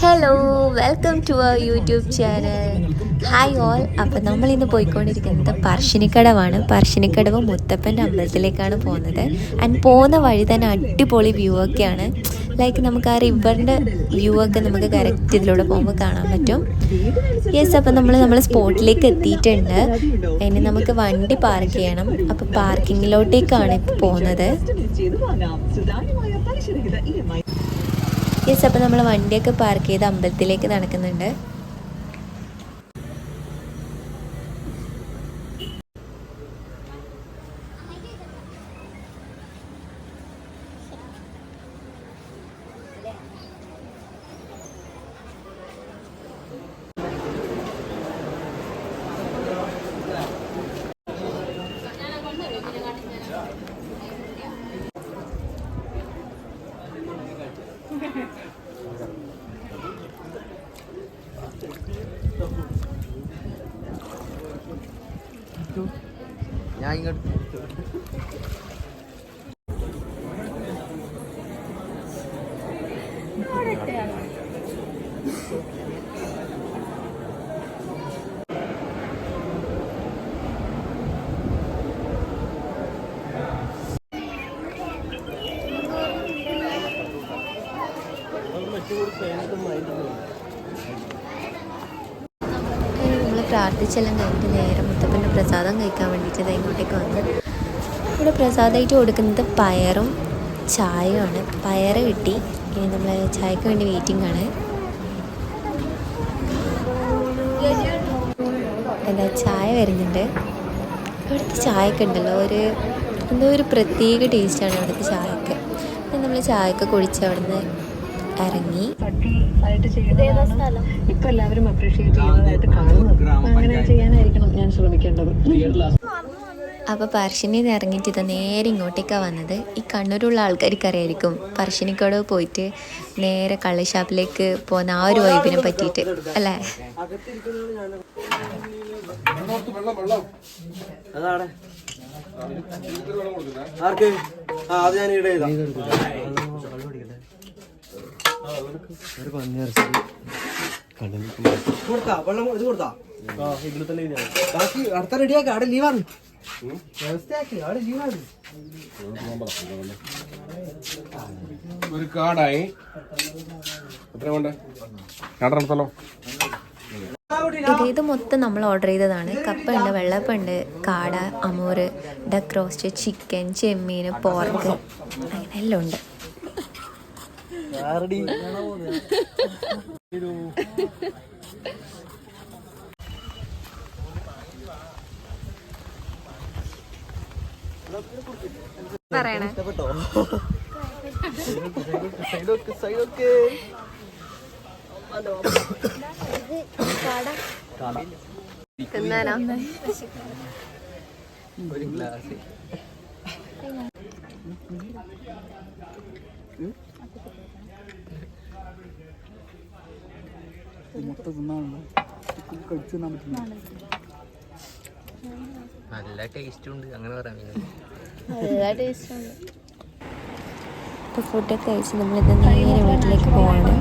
Hello welcome to our YouTube channel. Hi all. അപ്പോൾ നമ്മളിന്ന് പോയിക്കൊണ്ടിരിക്കുന്നത് പറശ്ശിനിക്കടവാണ്. പറശ്ശിനിക്കടവ് മുത്തപ്പൻ്റെ അമ്പലത്തിലേക്കാണ് പോകുന്നത്. ആൻഡ് പോകുന്ന വഴി തന്നെ അടിപൊളി വ്യൂ ഒക്കെയാണ്. ലൈക്ക് നമുക്ക് ആ റിവറിൻ്റെ വ്യൂ ഒക്കെ നമുക്ക് കറക്റ്റ് ഇതിലൂടെ പോകുമ്പോൾ കാണാൻ പറ്റും. യെസ്, അപ്പോൾ നമ്മൾ സ്പോട്ടിലേക്ക് എത്തിയിട്ടുണ്ട്. ഇനി നമുക്ക് വണ്ടി പാർക്ക് ചെയ്യണം. അപ്പോൾ പാർക്കിങ്ങിലോട്ടേക്കാണ് ഇപ്പോൾ പോകുന്നത്. യെസ്, അപ്പോൾ നമ്മൾ വണ്ടിയൊക്കെ പാർക്ക് ചെയ്ത് അമ്പലത്തിലേക്ക് നടക്കുന്നുണ്ട്. ഞാൻ ഇങ്ങോട്ട് നമ്മൾ പ്രാർത്ഥിച്ചെല്ലാം കഴിഞ്ഞിട്ട് നേരെ മുത്തപ്പൻ്റെ പ്രസാദം കഴിക്കാൻ വേണ്ടിയിട്ട് ഇങ്ങോട്ടേക്ക് വന്നു. ഇവിടെ പ്രസാദമായിട്ട് കൊടുക്കുന്നത് പയറും ചായയുമാണ്. പയറ് കിട്ടി. ഇനി നമ്മൾ ചായക്ക് വേണ്ടി വെയിറ്റിംഗ് ആണ്. എന്താ ചായ വരുന്നുണ്ട്. ഇവിടുത്തെ ചായയൊക്കെ ഉണ്ടല്ലോ എന്തോ ഒരു പ്രത്യേക ടേസ്റ്റാണ് ഇവിടുത്തെ ചായക്ക്. നമ്മൾ ചായയൊക്കെ കുടിച്ച് അവിടുന്ന് ഇറങ്ങി. ഇപ്പൊ എല്ലാവരും അപ്രീഷിയേറ്റ് ചെയ്യുന്നതായിട്ട് കാണുന്നത്. അങ്ങനെ ചെയ്യാനായിരിക്കണം ഞാൻ ശ്രമിക്കേണ്ടത്. അപ്പോൾ പറശ്ശിനിയിൽ നിന്ന് ഇറങ്ങിയിട്ട് ഇത് നേരെ ഇങ്ങോട്ടേക്കാണ് വന്നത്. ഈ കണ്ണൂരുള്ള ആൾക്കാർക്ക് അറിയായിരിക്കും പറശ്ശിനിക്കോട് പോയിട്ട് നേരെ കള്ളുഷാപ്പിലേക്ക് പോകുന്ന ആ ഒരു വൈബിനെ പറ്റിയിട്ട് അല്ലേ. അടുത്ത റെഡിയാക്കി അവിടെ ലീവാണ്. ഒരു കാടായി ഇത് മൊത്തം നമ്മൾ ഓർഡർ ചെയ്തതാണ്. കപ്പ ഉണ്ട്, വെള്ളപ്പം ഉണ്ട്, കാട, അമൂറ്, ഡക്ക് റോസ്റ്റ്, ചിക്കൻ, ചെമ്മീൻ, പോർക്ക്, അങ്ങനെ എല്ലാം ഉണ്ട്. പറയണേ തിന്നാനോ? ഒരു ഗ്ലാസ് നല്ല ടേസ്റ്റ് ഉണ്ട്. അങ്ങനെ പറയാൻ നല്ല ടേസ്റ്റ് ഉണ്ട്. ഇപ്പോൾ ഫുഡൊക്കെ കഴിച്ച് നമ്മളിത് നേരെ വീട്ടിലേക്ക് പോവാണ്.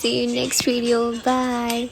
See you next video. Bye.